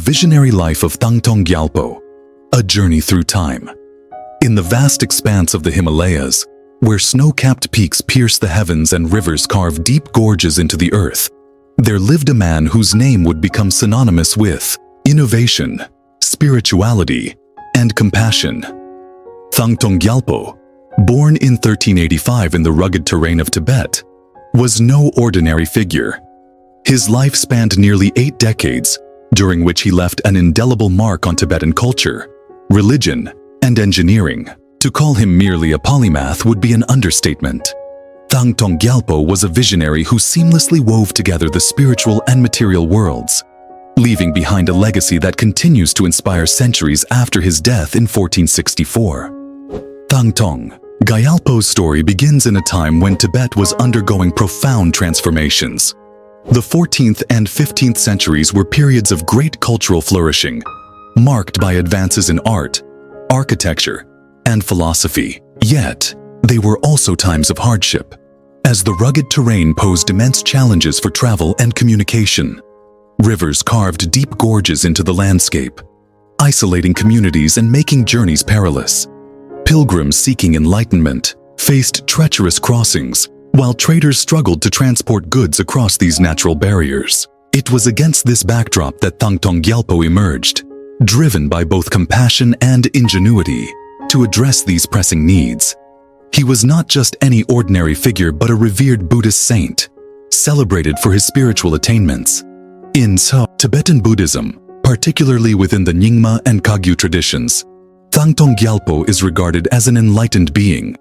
visionary life of Thangtong Gyalpo, a journey through time. In the vast expanse of the Himalayas, where snow-capped peaks pierce the heavens and rivers carve deep gorges into the earth, there lived a man whose name would become synonymous with innovation, spirituality, and compassion. Thangtong Gyalpo, born in 1385 in the rugged terrain of Tibet, was no ordinary figure. His life spanned nearly 8 decades, during which he left an indelible mark on Tibetan culture, religion, and engineering. To call him merely a polymath would be an understatement. Thangtong Gyalpo was a visionary who seamlessly wove together the spiritual and material worlds, leaving behind a legacy that continues to inspire centuries after his death in 1464. Thangtong Gyalpo's story begins in a time when Tibet was undergoing profound transformations. The 14th and 15th centuries were periods of great cultural flourishing, marked by advances in art, architecture, and philosophy. Yet, they were also times of hardship, as the rugged terrain posed immense challenges for travel and communication. Rivers carved deep gorges into the landscape, isolating communities and making journeys perilous. Pilgrims seeking enlightenment faced treacherous crossings, while traders struggled to transport goods across these natural barriers. It was against this backdrop that Thangtong Gyalpo emerged, driven by both compassion and ingenuity to address these pressing needs. He was not just any ordinary figure but a revered Buddhist saint, celebrated for his spiritual attainments. In Tibetan Buddhism, particularly within the Nyingma and Kagyu traditions, Thangtong Gyalpo is regarded as an enlightened being,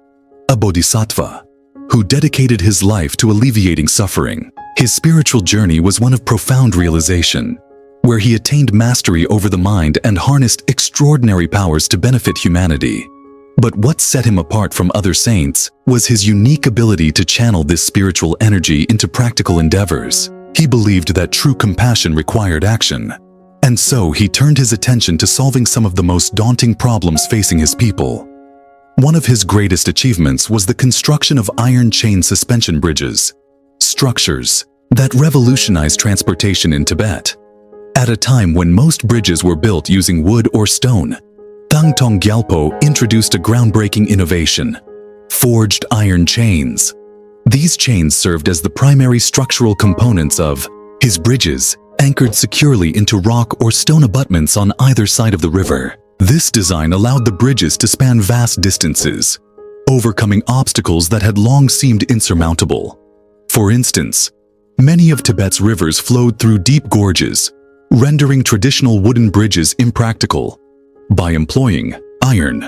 a bodhisattva, who dedicated his life to alleviating suffering. His spiritual journey was one of profound realization, where he attained mastery over the mind and harnessed extraordinary powers to benefit humanity. But what set him apart from other saints was his unique ability to channel this spiritual energy into practical endeavors. He believed that true compassion required action, and so he turned his attention to solving some of the most daunting problems facing his people. One of his greatest achievements was the construction of iron chain suspension bridges, structures that revolutionized transportation in Tibet. At a time when most bridges were built using wood or stone, Thangtong Gyalpo introduced a groundbreaking innovation: forged iron chains. These chains served as the primary structural components of his bridges, anchored securely into rock or stone abutments on either side of the river. This design allowed the bridges to span vast distances, overcoming obstacles that had long seemed insurmountable. For instance, many of Tibet's rivers flowed through deep gorges, rendering traditional wooden bridges impractical. By employing iron,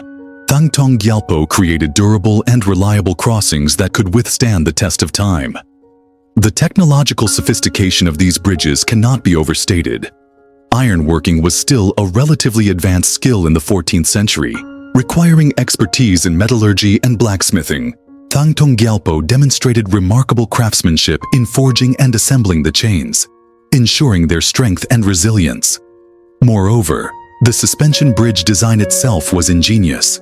Thangtong Gyalpo created durable and reliable crossings that could withstand the test of time. The technological sophistication of these bridges cannot be overstated. Ironworking was still a relatively advanced skill in the 14th century, requiring expertise in metallurgy and blacksmithing. Thangtong Gyalpo demonstrated remarkable craftsmanship in forging and assembling the chains, ensuring their strength and resilience. Moreover, the suspension bridge design itself was ingenious.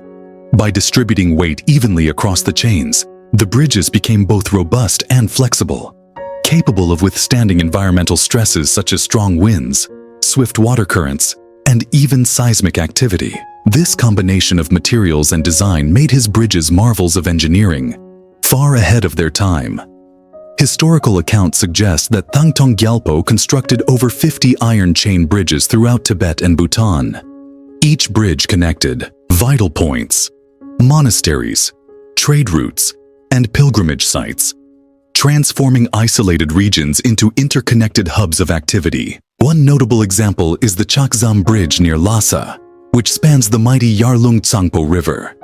By distributing weight evenly across the chains, the bridges became both robust and flexible, capable of withstanding environmental stresses such as strong winds, swift water currents, and even seismic activity. This combination of materials and design made his bridges marvels of engineering, far ahead of their time. Historical accounts suggest that Thangtong Gyalpo constructed over 50 iron chain bridges throughout Tibet and Bhutan. Each bridge connected vital points, monasteries, trade routes, and pilgrimage sites, transforming isolated regions into interconnected hubs of activity. One notable example is the Chakzam Bridge near Lhasa, which spans the mighty Yarlung Tsangpo River.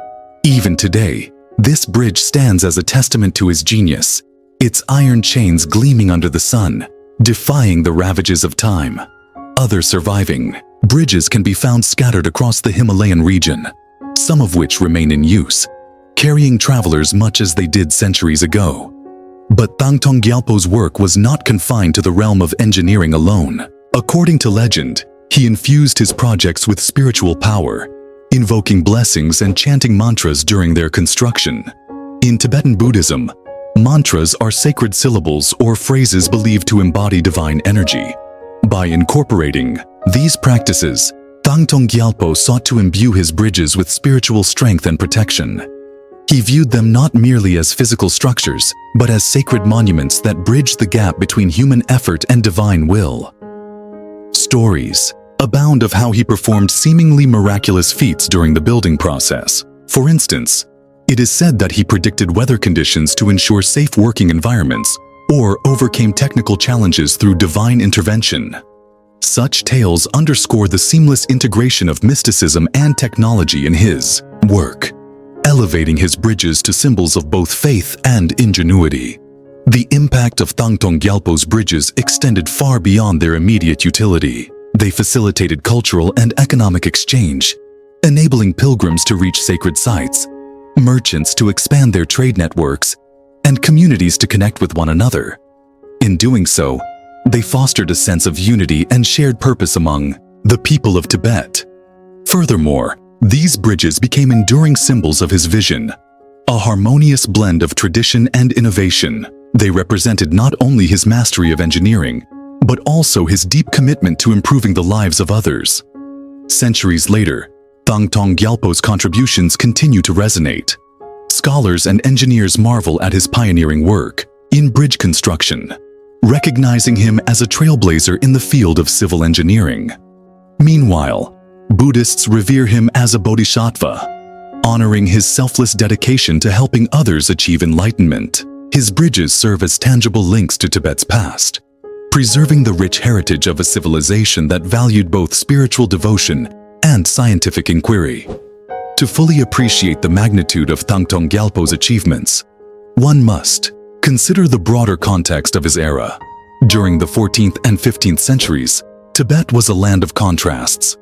Even today, this bridge stands as a testament to his genius, its iron chains gleaming under the sun, defying the ravages of time. Other surviving bridges can be found scattered across the Himalayan region, some of which remain in use, carrying travelers much as they did centuries ago. But Thangtong Gyalpo's work was not confined to the realm of engineering alone. According to legend, he infused his projects with spiritual power, invoking blessings and chanting mantras during their construction. In Tibetan Buddhism, mantras are sacred syllables or phrases believed to embody divine energy. By incorporating these practices, Thangtong Gyalpo sought to imbue his bridges with spiritual strength and protection. He viewed them not merely as physical structures, but as sacred monuments that bridge the gap between human effort and divine will. Stories abound of how he performed seemingly miraculous feats during the building process. For instance, it is said that he predicted weather conditions to ensure safe working environments, or overcame technical challenges through divine intervention. Such tales underscore the seamless integration of mysticism and technology in his work, elevating his bridges to symbols of both faith and ingenuity. The impact of Thangtong Gyalpo's bridges extended far beyond their immediate utility. They facilitated cultural and economic exchange, enabling pilgrims to reach sacred sites, merchants to expand their trade networks, and communities to connect with one another. In doing so, they fostered a sense of unity and shared purpose among the people of Tibet. Furthermore, these bridges became enduring symbols of his vision, a harmonious blend of tradition and innovation. They represented not only his mastery of engineering, but also his deep commitment to improving the lives of others. Centuries later, Thangtong Gyalpo's contributions continue to resonate. Scholars and engineers marvel at his pioneering work in bridge construction, recognizing him as a trailblazer in the field of civil engineering. Meanwhile, Buddhists revere him as a bodhisattva, honoring his selfless dedication to helping others achieve enlightenment. His bridges serve as tangible links to Tibet's past, preserving the rich heritage of a civilization that valued both spiritual devotion and scientific inquiry. To fully appreciate the magnitude of Thangtong Gyalpo's achievements, one must consider the broader context of his era. During the 14th and 15th centuries, Tibet was a land of contrasts.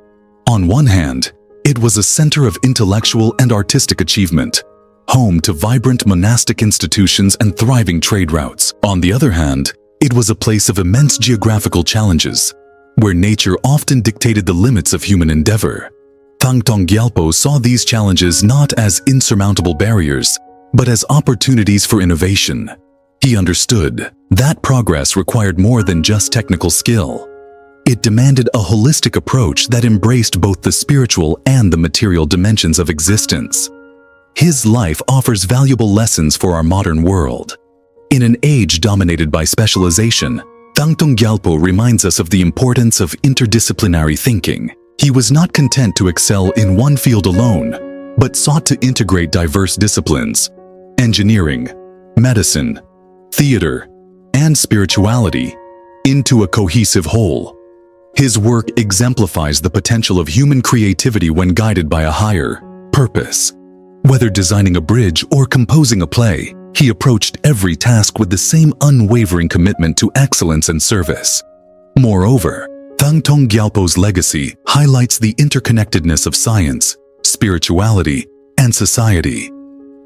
On one hand, it was a center of intellectual and artistic achievement, home to vibrant monastic institutions and thriving trade routes. On the other hand, it was a place of immense geographical challenges, where nature often dictated the limits of human endeavor. Thangtong Gyalpo saw these challenges not as insurmountable barriers, but as opportunities for innovation. He understood that progress required more than just technical skill. It demanded a holistic approach that embraced both the spiritual and the material dimensions of existence. His life offers valuable lessons for our modern world. In an age dominated by specialization, Thangtong Gyalpo reminds us of the importance of interdisciplinary thinking. He was not content to excel in one field alone, but sought to integrate diverse disciplines, engineering, medicine, theater, and spirituality, into a cohesive whole. His work exemplifies the potential of human creativity when guided by a higher purpose. Whether designing a bridge or composing a play, he approached every task with the same unwavering commitment to excellence and service. Moreover, Thangtong Gyalpo's legacy highlights the interconnectedness of science, spirituality, and society.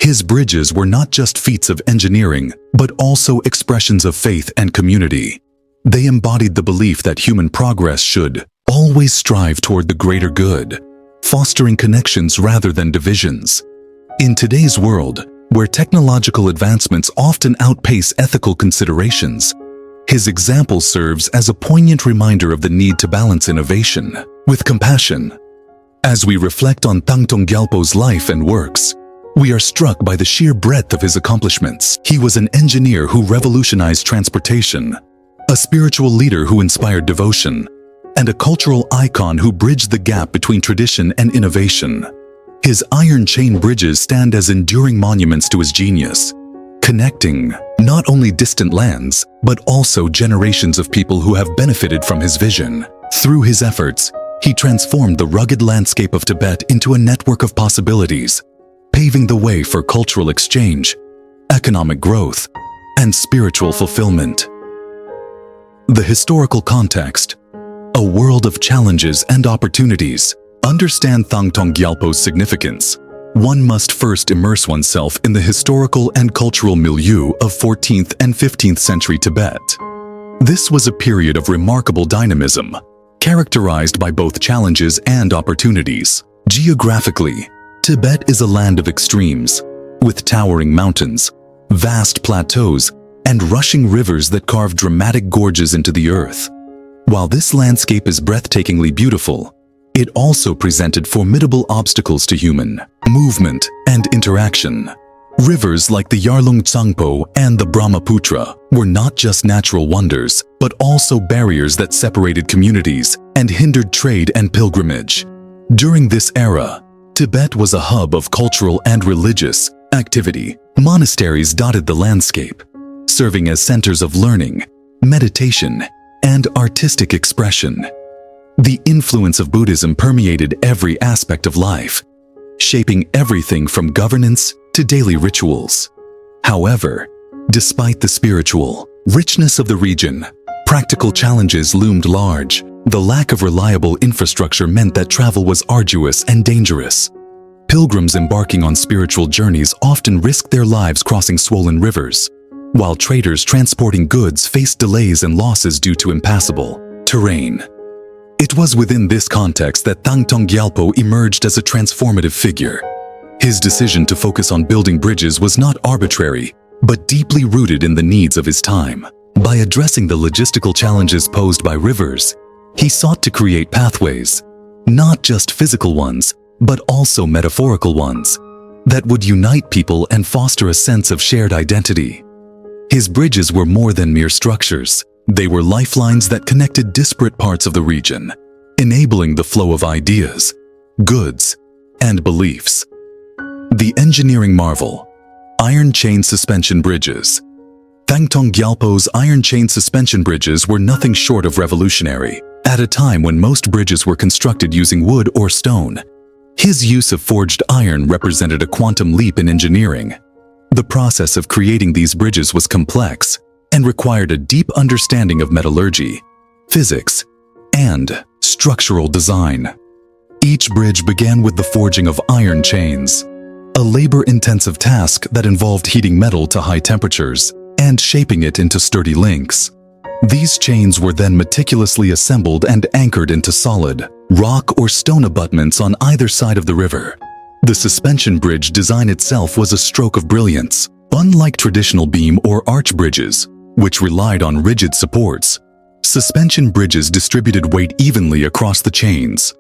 His bridges were not just feats of engineering, but also expressions of faith and community. They embodied the belief that human progress should always strive toward the greater good, fostering connections rather than divisions. In today's world, where technological advancements often outpace ethical considerations, his example serves as a poignant reminder of the need to balance innovation with compassion. As we reflect on Thangtong Gyalpo's life and works, we are struck by the sheer breadth of his accomplishments. He was an engineer who revolutionized transportation, a spiritual leader who inspired devotion, and a cultural icon who bridged the gap between tradition and innovation. His iron chain bridges stand as enduring monuments to his genius, connecting not only distant lands, but also generations of people who have benefited from his vision. Through his efforts, he transformed the rugged landscape of Tibet into a network of possibilities, paving the way for cultural exchange, economic growth, and spiritual fulfillment. The historical context: a world of challenges and opportunities. Understand Thangtong Gyalpo's significance. One must first immerse oneself in the historical and cultural milieu of 14th and 15th century Tibet. This was a period of remarkable dynamism, characterized by both challenges and opportunities. Geographically, Tibet is a land of extremes, with towering mountains, vast plateaus, and rushing rivers that carve dramatic gorges into the earth. While this landscape is breathtakingly beautiful, it also presented formidable obstacles to human movement and interaction. Rivers like the Yarlung Tsangpo and the Brahmaputra were not just natural wonders, but also barriers that separated communities and hindered trade and pilgrimage. During this era, Tibet was a hub of cultural and religious activity. Monasteries dotted the landscape, serving as centers of learning, meditation, and artistic expression. The influence of Buddhism permeated every aspect of life, shaping everything from governance to daily rituals. However, despite the spiritual richness of the region, practical challenges loomed large. The lack of reliable infrastructure meant that travel was arduous and dangerous. Pilgrims embarking on spiritual journeys often risked their lives crossing swollen rivers, while traders transporting goods faced delays and losses due to impassable terrain. It was within this context that Thangtong Gyalpo emerged as a transformative figure. His decision to focus on building bridges was not arbitrary, but deeply rooted in the needs of his time. By addressing the logistical challenges posed by rivers, he sought to create pathways, not just physical ones, but also metaphorical ones, that would unite people and foster a sense of shared identity. His bridges were more than mere structures. They were lifelines that connected disparate parts of the region, enabling the flow of ideas, goods, and beliefs. The engineering marvel, iron chain suspension bridges. Thangtong Gyalpo's iron chain suspension bridges were nothing short of revolutionary. At a time when most bridges were constructed using wood or stone, his use of forged iron represented a quantum leap in engineering. The process of creating these bridges was complex and required a deep understanding of metallurgy, physics, and structural design. Each bridge began with the forging of iron chains, a labor-intensive task that involved heating metal to high temperatures and shaping it into sturdy links. These chains were then meticulously assembled and anchored into solid rock or stone abutments on either side of the river. The suspension bridge design itself was a stroke of brilliance. Unlike traditional beam or arch bridges, which relied on rigid supports, suspension bridges distributed weight evenly across the chains.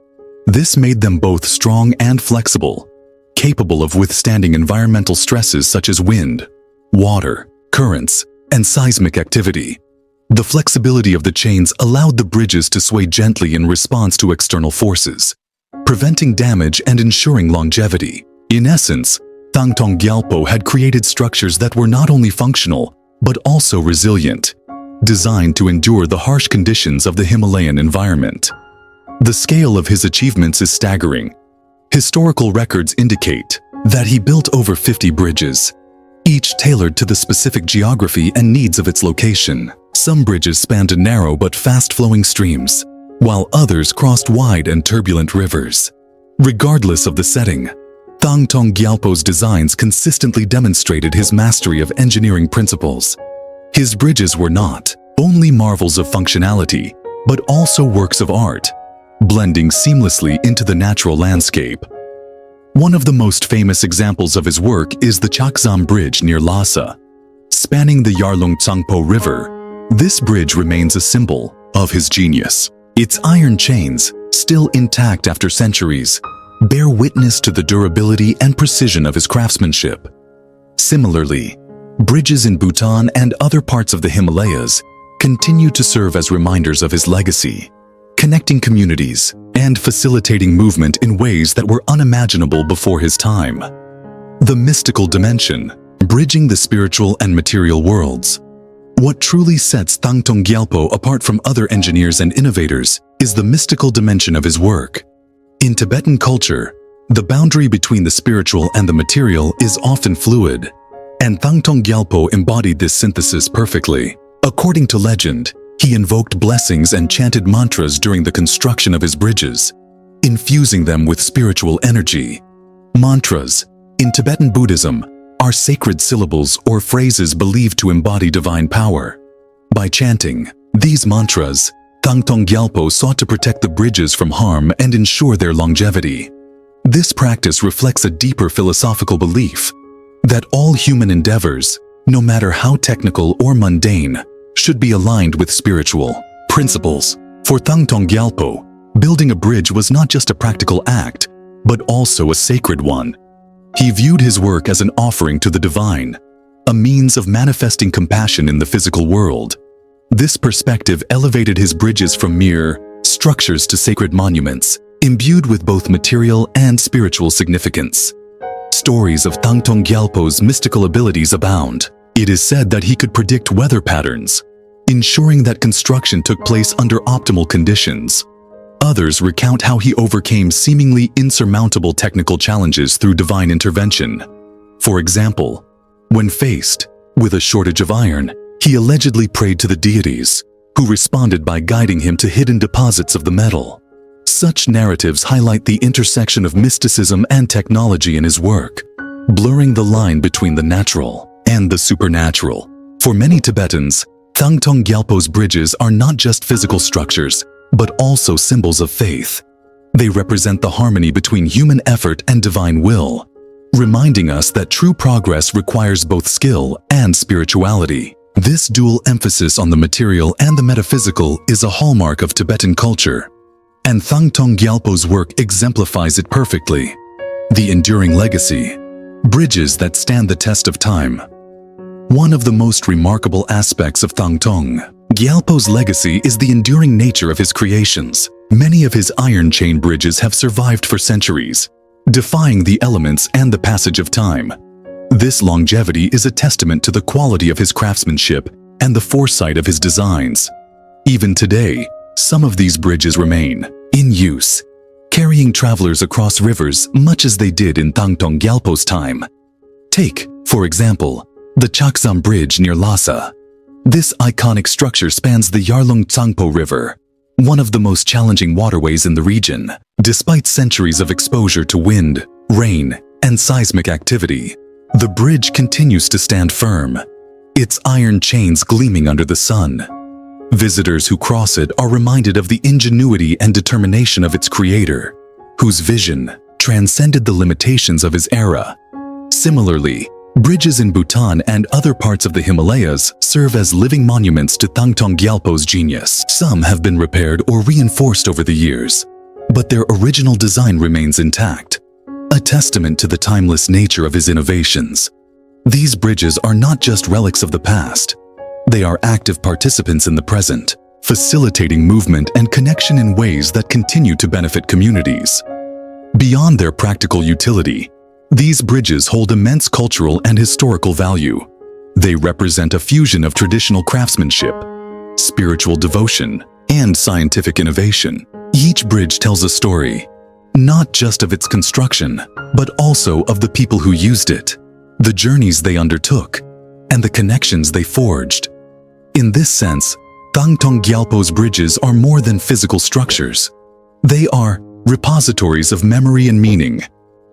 This made them both strong and flexible, capable of withstanding environmental stresses such as wind, water, currents, and seismic activity. The flexibility of the chains allowed the bridges to sway gently in response to external forces, preventing damage and ensuring longevity. In essence, Thangtong Gyalpo had created structures that were not only functional, but also resilient, designed to endure the harsh conditions of the Himalayan environment. The scale of his achievements is staggering. Historical records indicate that he built over 50 bridges, each tailored to the specific geography and needs of its location. Some bridges spanned narrow but fast-flowing streams, while others crossed wide and turbulent rivers. Regardless of the setting, Thangtong Gyalpo's designs consistently demonstrated his mastery of engineering principles. His bridges were not only marvels of functionality, but also works of art, blending seamlessly into the natural landscape. One of the most famous examples of his work is the Chakzam Bridge near Lhasa. Spanning the Yarlung Tsangpo River, this bridge remains a symbol of his genius. Its iron chains, still intact after centuries, bear witness to the durability and precision of his craftsmanship. Similarly, bridges in Bhutan and other parts of the Himalayas continue to serve as reminders of his legacy, connecting communities and facilitating movement in ways that were unimaginable before his time. The mystical dimension, bridging the spiritual and material worlds. What truly sets Thangtong Gyalpo apart from other engineers and innovators is the mystical dimension of his work. In Tibetan culture, the boundary between the spiritual and the material is often fluid, and Thangtong Gyalpo embodied this synthesis perfectly. According to legend, he invoked blessings and chanted mantras during the construction of his bridges, infusing them with spiritual energy. Mantras, in Tibetan Buddhism, are sacred syllables or phrases believed to embody divine power. By chanting these mantras, Thangtong Gyalpo sought to protect the bridges from harm and ensure their longevity. This practice reflects a deeper philosophical belief that all human endeavors, no matter how technical or mundane, should be aligned with spiritual principles. For Thangtong Gyalpo, building a bridge was not just a practical act, but also a sacred one. He viewed his work as an offering to the divine, a means of manifesting compassion in the physical world. This perspective elevated his bridges from mere structures to sacred monuments, imbued with both material and spiritual significance. Stories of Thangtong Gyalpo's mystical abilities abound. It is said that he could predict weather patterns, ensuring that construction took place under optimal conditions. Others recount how he overcame seemingly insurmountable technical challenges through divine intervention. For example, when faced with a shortage of iron, he allegedly prayed to the deities, who responded by guiding him to hidden deposits of the metal. Such narratives highlight the intersection of mysticism and technology in his work, blurring the line between the natural and the supernatural. For many Tibetans, Thangtong Gyalpo's bridges are not just physical structures, but also symbols of faith. They represent the harmony between human effort and divine will, reminding us that true progress requires both skill and spirituality. This dual emphasis on the material and the metaphysical is a hallmark of Tibetan culture, and Thangtong Gyalpo's work exemplifies it perfectly. The enduring legacy, bridges that stand the test of time. One of the most remarkable aspects of Thangtong Gyalpo's legacy is the enduring nature of his creations. Many of his iron chain bridges have survived for centuries, defying the elements and the passage of time. This longevity is a testament to the quality of his craftsmanship and the foresight of his designs. Even today, some of these bridges remain in use, carrying travelers across rivers much as they did in Thangtong Gyalpo's time. Take, for example, the Chaksam Bridge near Lhasa. This iconic structure spans the Yarlung Tsangpo River, one of the most challenging waterways in the region. Despite centuries of exposure to wind, rain, and seismic activity, the bridge continues to stand firm, its iron chains gleaming under the sun. Visitors who cross it are reminded of the ingenuity and determination of its creator, whose vision transcended the limitations of his era. Similarly, bridges in Bhutan and other parts of the Himalayas serve as living monuments to Thangtong Gyalpo's genius. Some have been repaired or reinforced over the years, but their original design remains intact, a testament to the timeless nature of his innovations. These bridges are not just relics of the past. They are active participants in the present, facilitating movement and connection in ways that continue to benefit communities. Beyond their practical utility, these bridges hold immense cultural and historical value. They represent a fusion of traditional craftsmanship, spiritual devotion, and scientific innovation. Each bridge tells a story, not just of its construction, but also of the people who used it, the journeys they undertook, and the connections they forged. In this sense, Thangtong Gyalpo's bridges are more than physical structures. They are repositories of memory and meaning,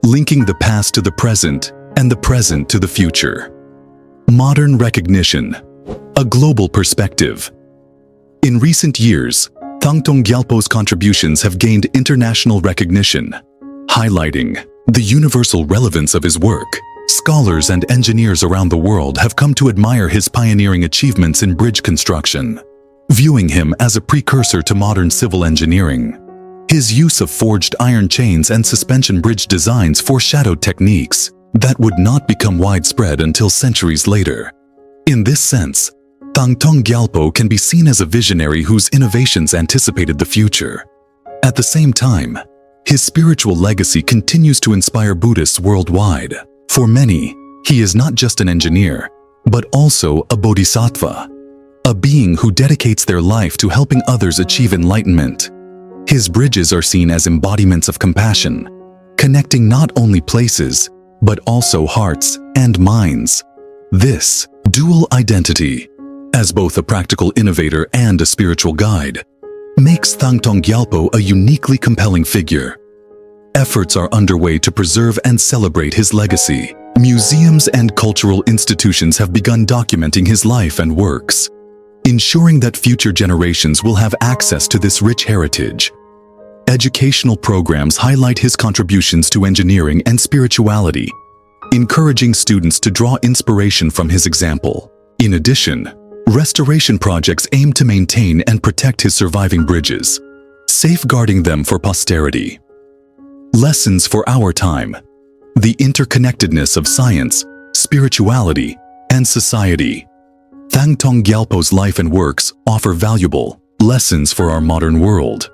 linking the past to the present and the present to the future. Modern recognition, a global perspective. In recent years, Thangtong Gyalpo's contributions have gained international recognition, highlighting the universal relevance of his work. Scholars and engineers around the world have come to admire his pioneering achievements in bridge construction, viewing him as a precursor to modern civil engineering. His use of forged iron chains and suspension bridge designs foreshadowed techniques that would not become widespread until centuries later. In this sense, Thangtong Gyalpo can be seen as a visionary whose innovations anticipated the future. At the same time, his spiritual legacy continues to inspire Buddhists worldwide. For many, he is not just an engineer, but also a bodhisattva, a being who dedicates their life to helping others achieve enlightenment. His bridges are seen as embodiments of compassion, connecting not only places, but also hearts and minds. This dual identity, as both a practical innovator and a spiritual guide, makes Thangtong Gyalpo a uniquely compelling figure. Efforts are underway to preserve and celebrate his legacy. Museums and cultural institutions have begun documenting his life and works, ensuring that future generations will have access to this rich heritage. Educational programs highlight his contributions to engineering and spirituality, encouraging students to draw inspiration from his example. In addition, Restoration projects aim to maintain and protect his surviving bridges, safeguarding them for posterity. Lessons for our time: the interconnectedness of science, spirituality, and society. Thangtong Gyalpo's life and works offer valuable lessons for our modern world.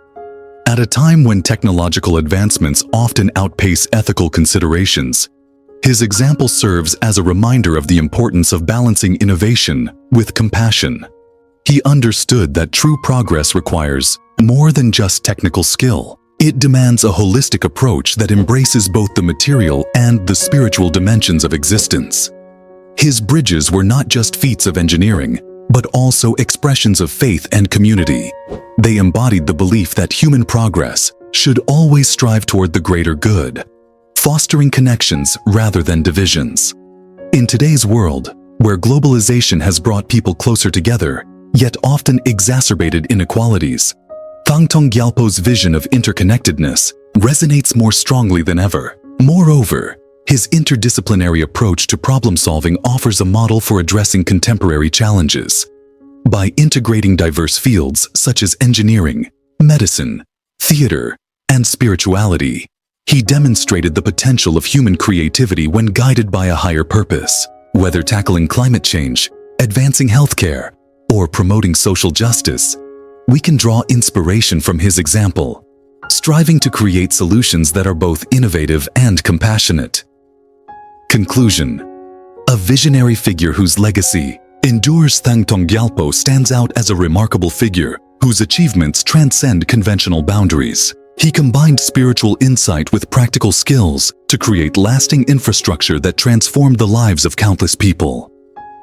At a time when technological advancements often outpace ethical considerations, his example serves as a reminder of the importance of balancing innovation with compassion. He understood that true progress requires more than just technical skill. It demands a holistic approach that embraces both the material and the spiritual dimensions of existence. His bridges were not just feats of engineering, but also expressions of faith and community. They embodied the belief that human progress should always strive toward the greater good, fostering connections rather than divisions. In today's world, where globalization has brought people closer together, yet often exacerbated inequalities, Thangtong Gyalpo's vision of interconnectedness resonates more strongly than ever. Moreover, his interdisciplinary approach to problem-solving offers a model for addressing contemporary challenges. By integrating diverse fields such as engineering, medicine, theater, and spirituality, he demonstrated the potential of human creativity when guided by a higher purpose. Whether tackling climate change, advancing healthcare, or promoting social justice, we can draw inspiration from his example, striving to create solutions that are both innovative and compassionate. Conclusion: a visionary figure whose legacy endures. Thangtong Gyalpo stands out as a remarkable figure whose achievements transcend conventional boundaries. He combined spiritual insight with practical skills to create lasting infrastructure that transformed the lives of countless people.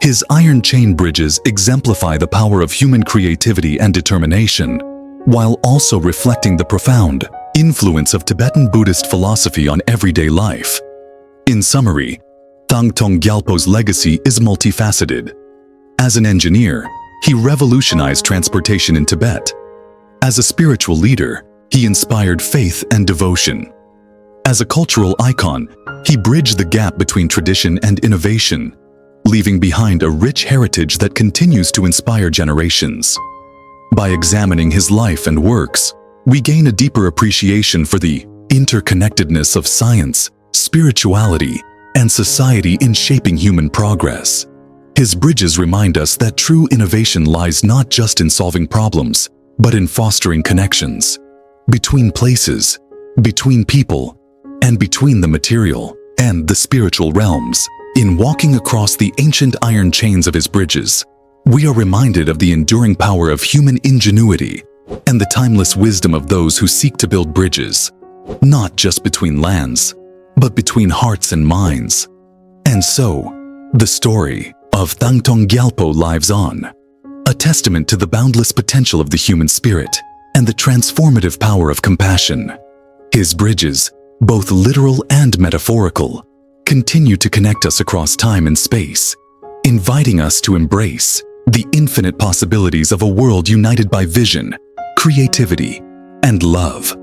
His iron chain bridges exemplify the power of human creativity and determination, while also reflecting the profound influence of Tibetan Buddhist philosophy on everyday life. In summary, Thangtong Gyalpo's legacy is multifaceted. As an engineer, he revolutionized transportation in Tibet. As a spiritual leader, he inspired faith and devotion. As a cultural icon, he bridged the gap between tradition and innovation, leaving behind a rich heritage that continues to inspire generations. By examining his life and works, we gain a deeper appreciation for the interconnectedness of science, spirituality, and society in shaping human progress. His bridges remind us that true innovation lies not just in solving problems, but in fostering connections between places, between people, and between the material and the spiritual realms. In walking across the ancient iron chains of his bridges, we are reminded of the enduring power of human ingenuity and the timeless wisdom of those who seek to build bridges, not just between lands, but between hearts and minds. And so, the story of Thangtong Gyalpo lives on, a testament to the boundless potential of the human spirit and the transformative power of compassion. His bridges, both literal and metaphorical, continue to connect us across time and space, inviting us to embrace the infinite possibilities of a world united by vision, creativity, and love.